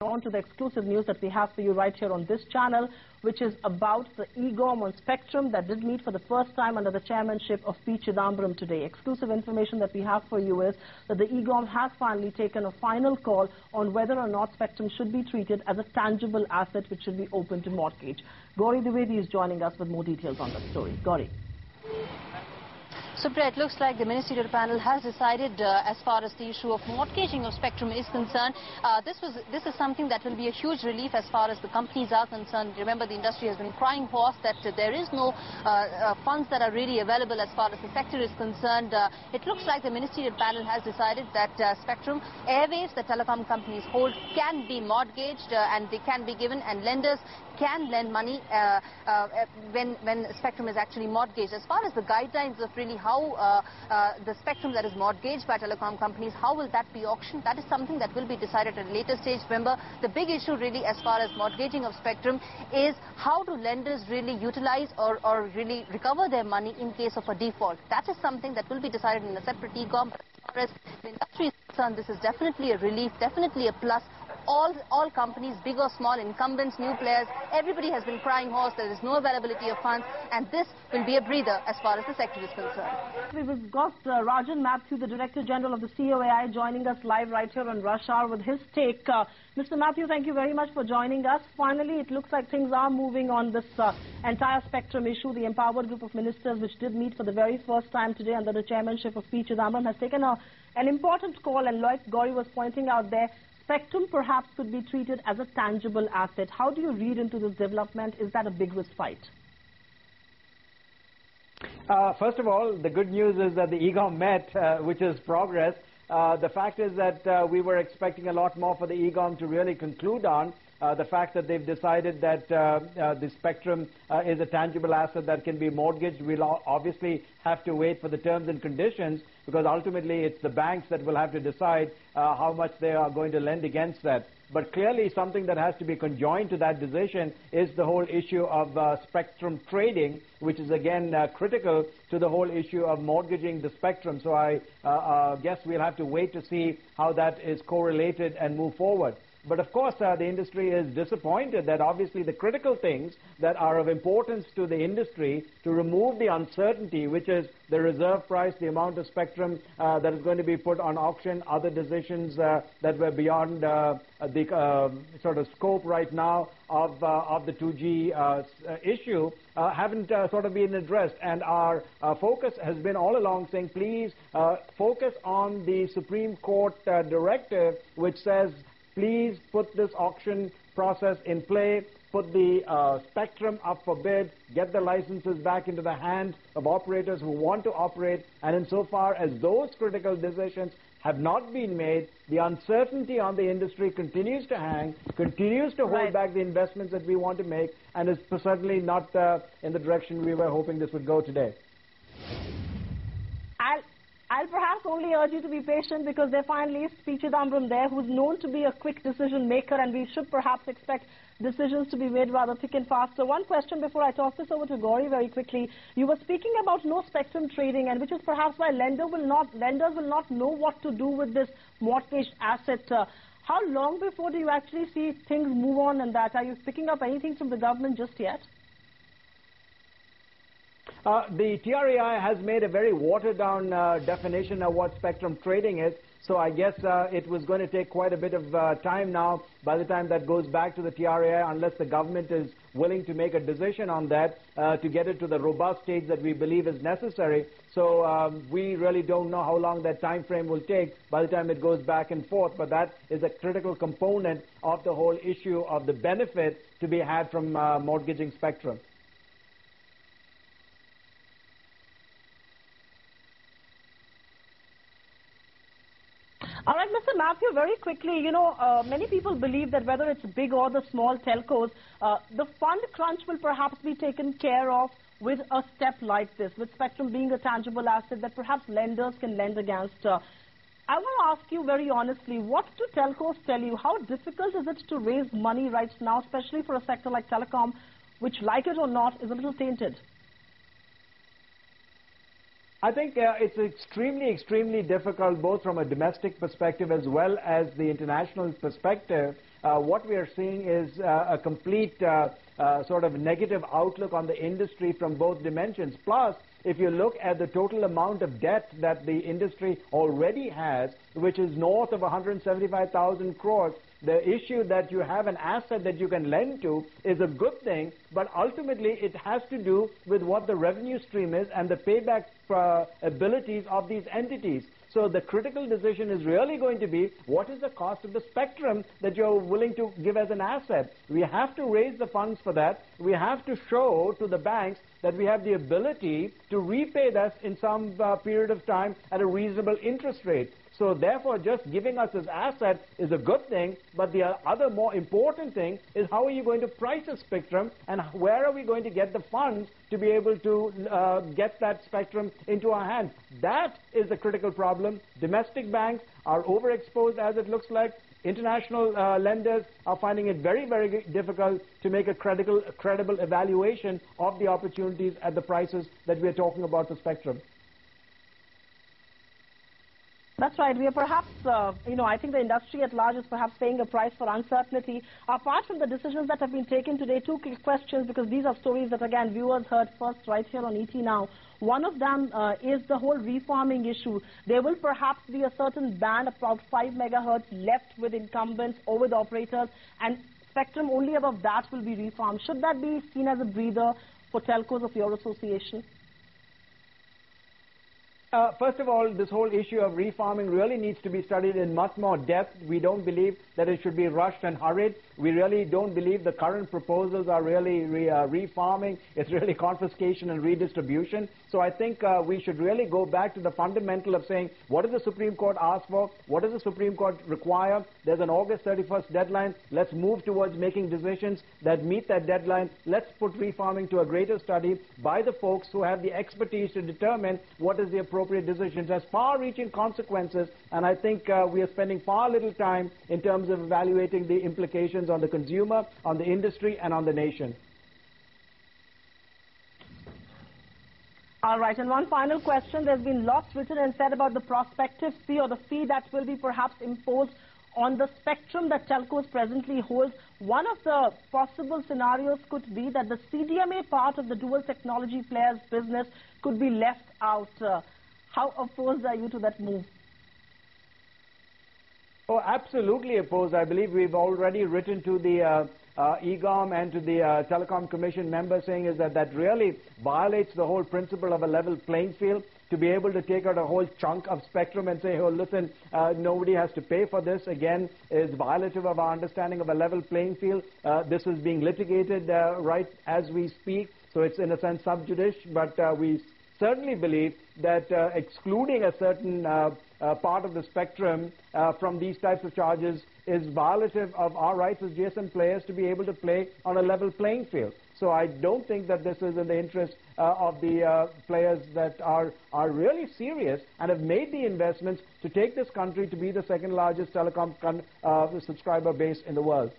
On to the exclusive news that we have for you right here on this channel, which is about the EGom on Spectrum that did meet for the first time under the chairmanship of P. Chidambaram today. Exclusive information that we have for you is that the EGom has finally taken a final call on whether or not Spectrum should be treated as a tangible asset which should be open to mortgage. Gauri Dwivedi is joining us with more details on that story. Gauri. Supriya, it looks like the ministerial panel has decided as far as the issue of mortgaging of Spectrum is concerned. This is something that will be a huge relief as far as the companies are concerned. Remember, the industry has been crying hoarse that there is no funds that are really available as far as the sector is concerned. It looks like the ministerial panel has decided that Spectrum airwaves the telecom companies hold can be mortgaged and they can be given, and lenders can lend money when Spectrum is actually mortgaged. As far as the guidelines of really how the Spectrum that is mortgaged by telecom companies, how will that be auctioned? That is something that will be decided at a later stage. Remember, the big issue really as far as mortgaging of Spectrum is how do lenders really utilize or really recover their money in case of a default. That is something that will be decided in a separate EGom. But as far as the industry is concerned, this is definitely a relief, definitely a plus. All companies, big or small, incumbents, new players, everybody has been crying hoarse. There is no availability of funds, and this will be a breather as far as the sector is concerned. We've got Rajan Matthew, the Director General of the COAI, joining us live right here on Rush Hour with his take. Mr. Matthew, thank you very much for joining us. Finally, it looks like things are moving on this entire Spectrum issue. The empowered group of ministers, which did meet for the very first time today under the chairmanship of P. Chidambaram, has taken an important call, and like Gauri was pointing out there, Spectrum perhaps could be treated as a tangible asset. How do you read into this development? Is that a big respite? First of all, the good news is that the EGom met, which is progress. The fact is that we were expecting a lot more for the EGom to really conclude on. The fact that they've decided that the Spectrum is a tangible asset that can be mortgaged, we'll obviously have to wait for the terms and conditions, because ultimately it's the banks that will have to decide how much they are going to lend against that. But clearly something that has to be conjoined to that decision is the whole issue of Spectrum trading, which is again critical to the whole issue of mortgaging the Spectrum. So I guess we'll have to wait to see how that is correlated and move forward. But of course, the industry is disappointed that obviously the critical things that are of importance to the industry to remove the uncertainty, which is the reserve price, the amount of Spectrum that is going to be put on auction, other decisions that were beyond the sort of scope right now of the 2G issue, haven't sort of been addressed. And our focus has been all along saying, please focus on the Supreme Court directive, which says, please put this auction process in play, put the Spectrum up for bid, get the licenses back into the hands of operators who want to operate. And insofar as those critical decisions have not been made, the uncertainty on the industry continues to hang, continues to hold back the investments that we want to make, and is certainly not in the direction we were hoping this would go today. I'll perhaps only urge you to be patient, because there finally is P. Chidambaram there, who's known to be a quick decision maker, and we should perhaps expect decisions to be made rather thick and fast. So one question before I toss this over to Gauri very quickly. You were speaking about no Spectrum trading, and which is perhaps why lenders will not know what to do with this mortgaged asset. How long before do you actually see things move on in that? Are you picking up anything from the government just yet? The TRAI has made a very watered-down definition of what Spectrum trading is, so I guess it was going to take quite a bit of time now by the time that goes back to the TRAI, unless the government is willing to make a decision on that to get it to the robust stage that we believe is necessary. So we really don't know how long that time frame will take by the time it goes back and forth, but that is a critical component of the whole issue of the benefit to be had from mortgaging Spectrum. All right, Mr. Matthew, very quickly, many people believe that whether it's big or the small telcos, the fund crunch will perhaps be taken care of with a step like this, with Spectrum being a tangible asset that perhaps lenders can lend against. I want to ask you very honestly, what do telcos tell you? How difficult is it to raise money right now, especially for a sector like telecom, which, like it or not, is a little tainted? I think it's extremely difficult, both from a domestic perspective as well as the international perspective, what we are seeing is a complete sort of negative outlook on the industry from both dimensions. Plus, if you look at the total amount of debt that the industry already has, which is north of 175,000 crores, the issue that you have an asset that you can lend to is a good thing, but ultimately it has to do with what the revenue stream is and the payback abilities of these entities. So the critical decision is really going to be, what is the cost of the spectrum that you're willing to give as an asset? We have to raise the funds for that. We have to show to the banks that we have the ability to repay that in some period of time at a reasonable interest rate. So therefore, just giving us this asset is a good thing, but the other more important thing is how are you going to price a spectrum, and where are we going to get the funds to be able to get that spectrum into our hands? That is the critical problem. Domestic banks are overexposed, as it looks like. International lenders are finding it very, very difficult to make a credible evaluation of the opportunities at the prices that we are talking about for spectrum. That's right. We are perhaps, I think the industry at large is perhaps paying a price for uncertainty. Apart from the decisions that have been taken today, two quick questions, because these are stories that, again, viewers heard first right here on ET Now. One of them is the whole refarming issue. There will perhaps be a certain band, about 5 megahertz, left with incumbents or with operators, and spectrum only above that will be refarmed. Should that be seen as a breather for telcos of your association? First of all, this whole issue of refarming really needs to be studied in much more depth. We don't believe that it should be rushed and hurried. We really don't believe the current proposals are really refarming. It's really confiscation and redistribution. So I think we should really go back to the fundamental of saying, what does the Supreme Court ask for? What does the Supreme Court require? There's an August 31st deadline. Let's move towards making decisions that meet that deadline. Let's put refarming to a greater study by the folks who have the expertise to determine what is the appropriate decisions. Has far-reaching consequences, and I think we are spending far little time in terms of evaluating the implications on the consumer, on the industry, and on the nation. All right, and one final question. There's been lots written and said about the prospective fee, or the fee that will be perhaps imposed on the spectrum that telcos presently hold. One of the possible scenarios could be that the CDMA part of the dual technology players' business could be left out. How opposed are you to that move? Oh, absolutely opposed. I believe we've already written to the EGom and to the Telecom Commission members saying is that really violates the whole principle of a level playing field. To be able to take out a whole chunk of spectrum and say, oh, listen, nobody has to pay for this, again, is violative of our understanding of a level playing field. This is being litigated right as we speak, so it's in a sense sub judice, but we certainly believe that excluding a certain part of the spectrum from these types of charges is violative of our rights as GSM players to be able to play on a level playing field. So I don't think that this is in the interest of the players that are really serious and have made the investments to take this country to be the second largest telecom subscriber base in the world.